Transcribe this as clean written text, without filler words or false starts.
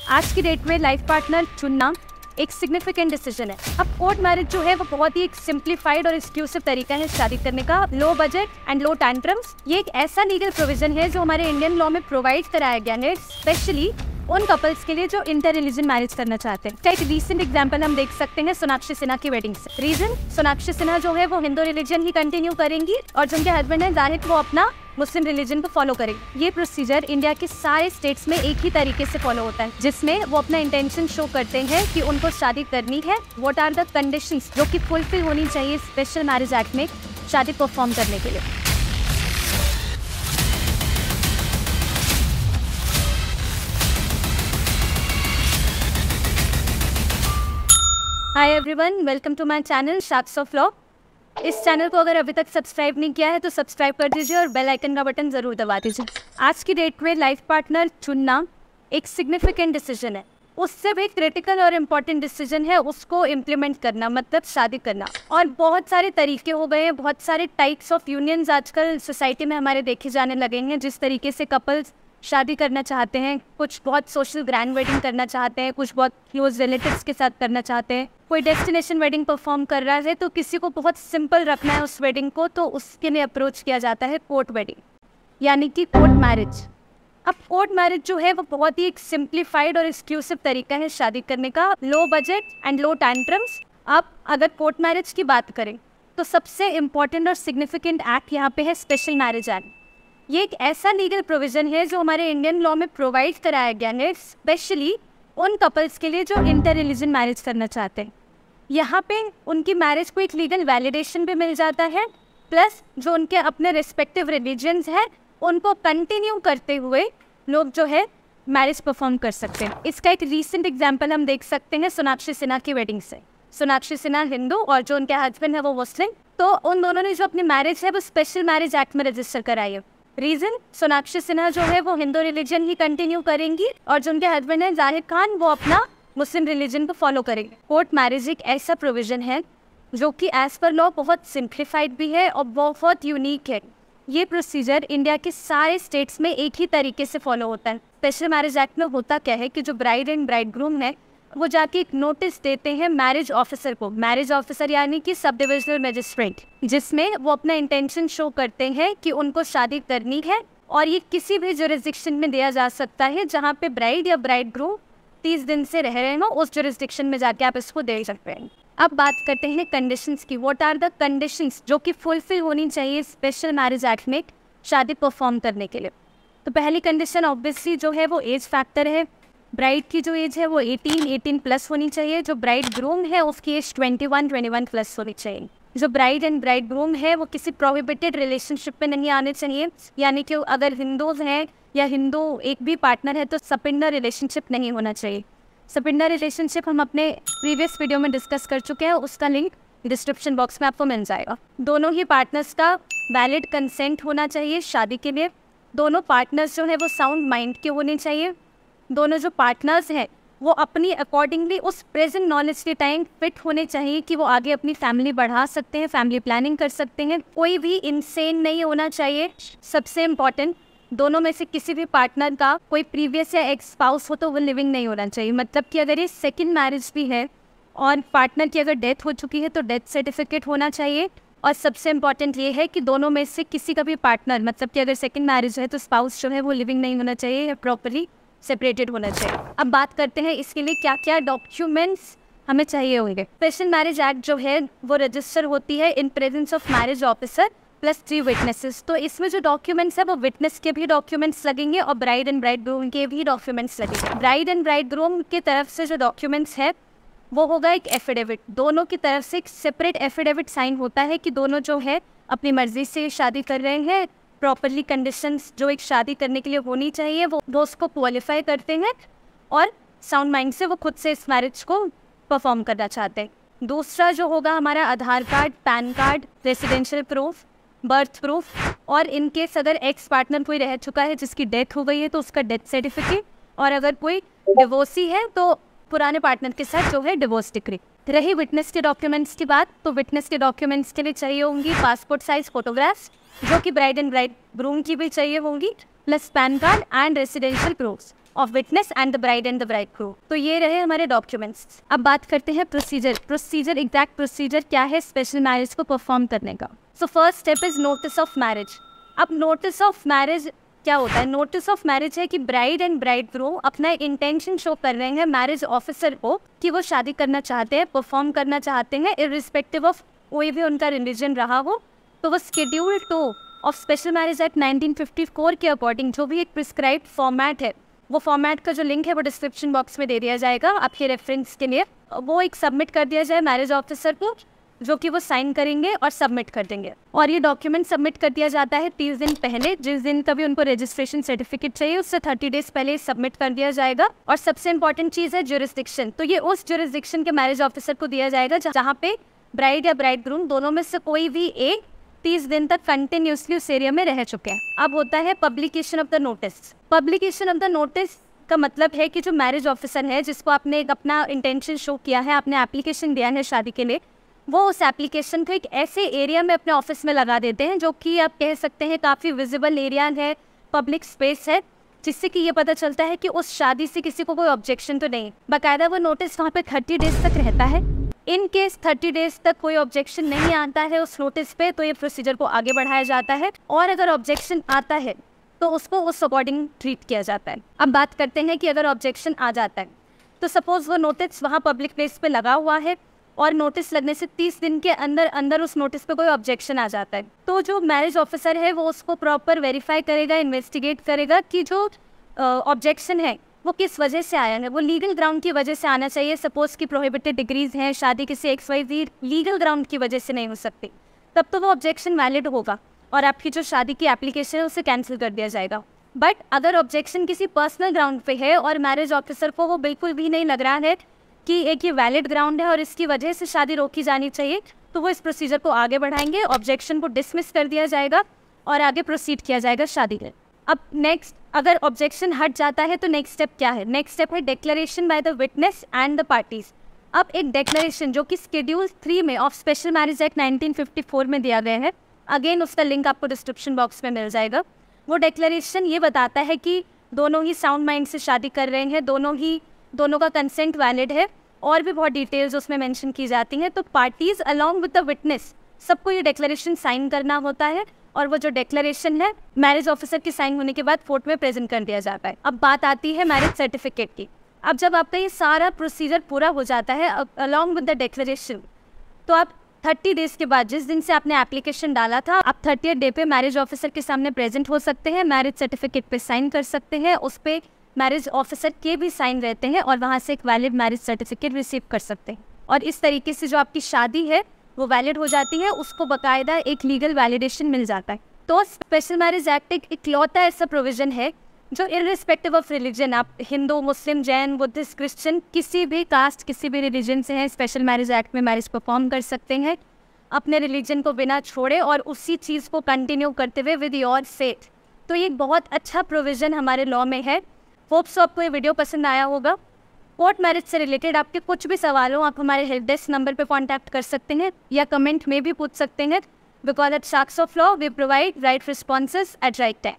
आज की डेट में लाइफ पार्टनर चुनना एक सिग्निफिकेंट डिसीजन है। अब कोर्ट मैरिज जो है वो बहुत ही एक सिंप्लीफाइड और एक्सक्लूसिव तरीका है शादी करने का। Low budget and low tantrums, ये एक ऐसा लीगल प्रोविजन है जो हमारे इंडियन लॉ में प्रोवाइड कराया गया है स्पेशली उन कपल्स के लिए जो इंटर रिलीजन मैरिज करना चाहते हैं। एक रीसेंट एग्जांपल हम देख सकते हैं सोनाक्षी सिन्हा की वेडिंग से। रीजन, सोनाक्षी सिन्हा जो है वो हिंदू रिलीजन ही कंटिन्यू करेंगी और जो उनके हस्बैंड है जाहिर वो अपना मुस्लिम रिलीजन को फॉलो करेंगे। ये प्रोसीजर इंडिया के सारे स्टेट्स में एक ही तरीके से फॉलो होता है, जिसमें वो अपना इंटेंशन शो करते हैं कि उनको शादी करनी है। व्हाट आर द कंडीशंस जो कि फुलफिल होनी चाहिए स्पेशल मैरिज एक्ट में शादी परफॉर्म करने के लिए। Hi everyone, welcome to my channel Shaks of law. इस चैनल को अगर अभी तक सब्सक्राइब नहीं किया है तो सब्सक्राइब कर दीजिए और बेल आइकन का बटन ज़रूर दबा दीजिए। आज की डेट में लाइफ पार्टनर चुनना एक सिग्निफिकेंट डिसीजन है। उससे भी क्रिटिकल और इम्पॉर्टेंट डिसीजन है उसको इम्प्लीमेंट करना, मतलब शादी करना। और बहुत सारे तरीके हो गए हैं, बहुत सारे टाइप्स ऑफ यूनियंस आजकल सोसाइटी में हमारे देखे जाने लगे हैं। जिस तरीके से कपल्स शादी करना चाहते हैं, कुछ बहुत सोशल ग्रैंड वेडिंग करना चाहते हैं, कुछ बहुत क्लोज रिलेटिव्स के साथ करना चाहते हैं, कोई डेस्टिनेशन वेडिंग परफॉर्म कर रहा है, तो किसी को बहुत सिंपल रखना है उस वेडिंग को, तो उसके लिए अप्रोच किया जाता है कोर्ट वेडिंग, यानी कि कोर्ट मैरिज। अब कोर्ट मैरिज जो है वो बहुत ही एक सिंप्लीफाइड और एक्सक्लूसिव तरीका है शादी करने का। Low budget and low tantrums. अब अगर कोर्ट मैरिज की बात करें तो सबसे इम्पॉर्टेंट और सिग्निफिकेंट एक्ट यहाँ पे है स्पेशल मैरिज एक्ट। ये एक ऐसा लीगल प्रोविजन है जो हमारे इंडियन लॉ में प्रोवाइड कराया गया है स्पेशली उन कपल्स के लिए जो इंटर रिलीजन मैरिज करना चाहते हैं। यहाँ पे उनकी मैरिज को एक लीगल वैलिडेशन भी मिल जाता है, प्लस जो उनके अपने रिस्पेक्टिव रिलीजन्स हैं उनको कंटिन्यू करते हुए लोग जो है मैरिज परफॉर्म कर सकते हैं। इसका एक रीसेंट एग्जाम्पल हम देख सकते हैं सोनाक्षी सिन्हा की वेडिंग से। सोनाक्षी सिन्हा हिंदू और जो उनके हस्बैंड है वो मुस्लिम, तो उन दोनों ने जो अपनी मैरिज है वो स्पेशल मैरिज एक्ट में रजिस्टर कराई है। रीजन, सोनाक्षी सिन्हा जो है वो हिंदू रिलीजन ही कंटिन्यू करेंगी और जो उनके हस्बैंड है जाहिर खान वो अपना मुस्लिम रिलीजन को फॉलो करेंगे। कोर्ट मैरिज एक ऐसा प्रोविजन है जो कि एज पर लॉ बहुत सिंप्लीफाइड भी है और बहुत यूनिक है। ये प्रोसीजर इंडिया के सारे स्टेट्स में एक ही तरीके से फॉलो होता है। स्पेशल मैरिज एक्ट में होता क्या है कि जो ब्राइड एंड ब्राइड ग्रूम है वो जाके एक नोटिस देते हैं मैरिज ऑफिसर को। मैरिज ऑफिसर यानी कि सब डिविजनल मजिस्ट्रेट, जिसमें वो अपना इंटेंशन शो करते हैं कि उनको शादी करनी है। और ये किसी भी जुरिस्डिक्शन में दिया जा सकता है जहाँ पे ब्राइड या ब्राइड ग्रूम 30 दिन से रह रहे हो, उस जुरिस्डिक्शन में जाके आप इसको दे सकते हैं। अब बात करते हैं कंडीशंस की। व्हाट आर द कंडीशंस जो कि फुलफिल होनी चाहिए स्पेशल मैरिज एक्ट में शादी परफॉर्म करने के लिए। तो पहली कंडीशन ऑब्वियसली जो है वो एज फैक्टर है। ब्राइड की जो एज है वो 18 प्लस होनी चाहिए। जो ब्राइड ग्रूम है उसकी एज 21 प्लस होनी चाहिए। जो ब्राइड एंड ब्राइड ग्रूम है वो किसी प्रोहिबिटेड रिलेशनशिप में नहीं आने चाहिए, यानी कि अगर हिंदूज हैं या हिंदू एक भी पार्टनर है तो सपिंडर रिलेशनशिप नहीं होना चाहिए। सपिंडर रिलेशनशिप हम अपने प्रीवियस वीडियो में डिस्कस कर चुके हैं, उसका लिंक डिस्क्रिप्शन बॉक्स में आपको मिल जाएगा। दोनों ही पार्टनर्स का वैलिड कंसेंट होना चाहिए शादी के लिए। दोनों पार्टनर्स जो है वो साउंड माइंड के होने चाहिए। दोनों जो पार्टनर्स हैं वो अपनी अकॉर्डिंगली उस प्रेजेंट नॉलेज के टाइम फिट होने चाहिए कि वो आगे अपनी फैमिली बढ़ा सकते हैं, फैमिली प्लानिंग कर सकते हैं। कोई भी इंसेन नहीं होना चाहिए। सबसे इम्पॉर्टेंट, दोनों में से किसी भी पार्टनर का कोई प्रीवियस या एक्स स्पाउस हो तो वो लिविंग नहीं होना चाहिए। मतलब कि अगर ये सेकंड मैरिज भी है और पार्टनर की अगर डेथ हो चुकी है तो डेथ सर्टिफिकेट होना चाहिए। और सबसे इम्पॉर्टेंट ये है कि दोनों में से किसी का भी पार्टनर, मतलब कि अगर सेकंड मैरिज है तो स्पाउस जो है वो लिविंग नहीं होना चाहिए या प्रॉपर्ली सेपरेटेड होना चाहिए। अब बात करते हैं इसके लिए क्या क्या डॉक्यूमेंट्स हमें चाहिए होंगे। स्पेशल मैरिज एक्ट जो है वो रजिस्टर होती है in presence of marriage officer plus 3 witnesses. तो इसमें जो डॉक्यूमेंट्स है वो विटनेस के भी डॉक्यूमेंट्स लगेंगे और ब्राइड एंड ब्राइड ग्रूम के भी डॉक्यूमेंट्स लगेंगे। ब्राइड एंड ब्राइड ग्रूम की तरफ से जो डॉक्यूमेंट्स है वो होगा एक एफिडेविट। दोनों की तरफ से एक सेपरेट एफिडेविट साइन होता है कि दोनों जो है अपनी मर्जी से शादी कर रहे हैं, प्रॉपरली कंडीशंस जो एक शादी करने के लिए होनी चाहिए वो उसको क्वालिफाई करते हैं और साउंड माइंड से वो खुद से इस मैरिज को परफॉर्म करना चाहते हैं। दूसरा जो होगा हमारा Aadhaar card, PAN card, residential proof, birth proof, और इनकेस अगर एक्स पार्टनर कोई रह चुका है जिसकी डेथ हो गई है तो उसका डेथ सर्टिफिकेट, और अगर कोई डिवोर्सी है तो पुराने पार्टनर के साथ जो है डिवोर्स डिक्री। रही विटनेस के डॉक्यूमेंट्स की बात, तो विटनेस के डॉक्यूमेंट्स के लिए चाहिए होंगी पासपोर्ट साइज फोटोग्राफ्स जो कि ब्राइड एंड ब्राइड ग्रूम की भी चाहिए होंगी, plus pan card and residential proofs. Of witness and the bride and the bridegroom. तो ये रहे हमारे डॉक्यूमेंट्स। अब बात करते हैं प्रोसीजर एग्जैक्ट प्रोसीजर क्या है स्पेशल मैरिज को परफॉर्म करने का। So first step is notice of marriage. अब नोटिस ऑफ मैरिज क्या होता है? नोटिस ऑफ मैरिज है कि ब्राइड एंड ब्राइडग्रूम अपना इंटेंशन शो कर रहे हैं मैरिज ऑफिसर को कि वो शादी करना चाहते हैं, परफॉर्म करना चाहते हैं, इर्रिस्पेक्टिव ऑफ कोई भी उनका रिलीजन रहा हो। तो वो schedule 2 of special marriage act 1954 के अकॉर्डिंग जो भी एक प्रिस्क्राइब्ड फॉर्मेट है, वो फॉर्मेट का जो लिंक है वो डिस्क्रिप्शन बॉक्स में दे दिया जाएगा आपके रेफरेंस के लिए। वो एक सबमिट कर दिया जाए मैरिज ऑफिसर को, जो कि वो साइन करेंगे और सबमिट कर देंगे। और ये डॉक्यूमेंट सबमिट कर दिया जाता है 30 दिन पहले, जिस दिन का भी उनको रजिस्ट्रेशन सर्टिफिकेट चाहिए उससे 30 डेज पहले सबमिट कर दिया जाएगा। और सबसे इंपॉर्टेंट चीज़ है ज्यूरिसडिक्शन। तो ये उस ज्यूरिसडिक्शन के मैरिज ऑफिसर को दिया जाएगा जहाँ पे ब्राइड या ब्राइडग्रूम दोनों में से कोई भी एक 30 दिन तक कंटिन्यूसली उस एरिया में रह चुके हैं। अब होता है publication of the notice. Publication of the notice का मतलब है कि जो मैरिज ऑफिसर है जिसको आपने अपना इंटेंशन शो किया है, आपने एप्लीकेशन दिया है शादी के लिए, वो उस एप्लीकेशन को एक ऐसे एरिया में अपने ऑफिस में लगा देते हैं जो कि आप कह सकते हैं काफ़ी विजिबल एरिया है, पब्लिक स्पेस है, जिससे कि ये पता चलता है कि उस शादी से किसी को कोई ऑब्जेक्शन तो नहीं। बाकायदा वो नोटिस वहाँ पे 30 डेज तक रहता है। इन केस 30 डेज तक कोई ऑब्जेक्शन नहीं आता है उस नोटिस पे, तो ये प्रोसीजर को आगे बढ़ाया जाता है। और अगर ऑब्जेक्शन आता है तो उसको उस अकॉर्डिंग ट्रीट किया जाता है। अब बात करते हैं कि अगर ऑब्जेक्शन आ जाता है तो सपोज वो नोटिस वहाँ पब्लिक प्लेस पे लगा हुआ है और नोटिस लगने से 30 दिन के अंदर अंदर उस नोटिस पे कोई ऑब्जेक्शन आ जाता है, तो जो मैरिज ऑफिसर है वो उसको प्रॉपर वेरीफाई करेगा, इन्वेस्टिगेट करेगा कि जो ऑब्जेक्शन है वो किस वजह से आया है। वो लीगल ग्राउंड की वजह से आना चाहिए। सपोज की प्रोहिबिटेड डिग्रीज हैं, शादी किसी XYZ लीगल ग्राउंड की वजह से नहीं हो सकती, तब तो वो ऑब्जेक्शन वैलिड होगा और आपकी जो शादी की एप्लीकेशन है उसे कैंसिल कर दिया जाएगा। बट अगर ऑब्जेक्शन किसी पर्सनल ग्राउंड पे है और मैरिज ऑफिसर को वो बिल्कुल भी नहीं लग रहा है कि एक ये वैलिड ग्राउंड है और इसकी वजह से शादी रोकी जानी चाहिए, तो वो इस प्रोसीजर को आगे बढ़ाएंगे, ऑब्जेक्शन को डिसमिस कर दिया जाएगा और आगे प्रोसीड किया जाएगा शादी में। अब नेक्स्ट, अगर ऑब्जेक्शन हट जाता है तो नेक्स्ट स्टेप क्या है? नेक्स्ट स्टेप है declaration by the witness and the parties. अब एक डिक्लेरेशन जो कि शेड्यूल 3 में ऑफ स्पेशल मैरिज एक्ट 1954 में दिया गया है, अगेन उसका लिंक आपको डिस्क्रिप्शन बॉक्स में मिल जाएगा। वो डिक्लेरेशन ये बताता है कि दोनों ही साउंड माइंड से शादी कर रहे हैं, दोनों का कंसेंट वैलिड है, और भी बहुत डिटेल्स उसमें मेंशन की जाती हैं। तो parties along with the witness सबको ये डिक्लेरेशन साइन करना होता है और वो जो डिक्लेरेशन है मैरिज ऑफिसर की साइन होने के बाद कोर्ट में प्रेजेंट कर दिया जाता है। अब बात आती है मैरिज सर्टिफिकेट की। अब जब आपका ये सारा प्रोसीजर पूरा हो जाता है अलॉन्ग विद द डिक्लेरेशन, तो आप 30 डेज के बाद, जिस दिन से आपने एप्लीकेशन डाला था, आप 30th डे पे मैरिज ऑफिसर के सामने प्रेजेंट हो सकते हैं, मैरिज सर्टिफिकेट पे साइन कर सकते हैं, उस पर मैरिज ऑफिसर के भी साइन रहते हैं और वहाँ से एक वैलिड मैरिज सर्टिफिकेट रिसीव कर सकते हैं। और इस तरीके से जो आपकी शादी है वो वैलिड हो जाती है, उसको बाकायदा एक लीगल वैलिडेशन मिल जाता है। तो स्पेशल मैरिज एक्ट एक इकलौता ऐसा प्रोविज़न है जो इर्रिस्पेक्टिव ऑफ रिलीजन, आप हिंदू, मुस्लिम, जैन, बुद्धिस्ट, क्रिश्चियन, किसी भी कास्ट, किसी भी रिलीजन से हैं, स्पेशल मैरिज एक्ट में मैरिज परफॉर्म कर सकते हैं अपने रिलीजन को बिना छोड़े और उसी चीज़ को कंटिन्यू करते हुए विद योर फेथ। तो ये बहुत अच्छा प्रोविज़न हमारे लॉ में है। होप सो आपको ये वीडियो पसंद आया होगा। कोर्ट मैरिज से रिलेटेड आपके कुछ भी सवाल हो, आप हमारे हेल्प डेस्क नंबर पे कांटेक्ट कर सकते हैं या कमेंट में भी पूछ सकते हैं, because at Shaks of law we provide right responses at right time.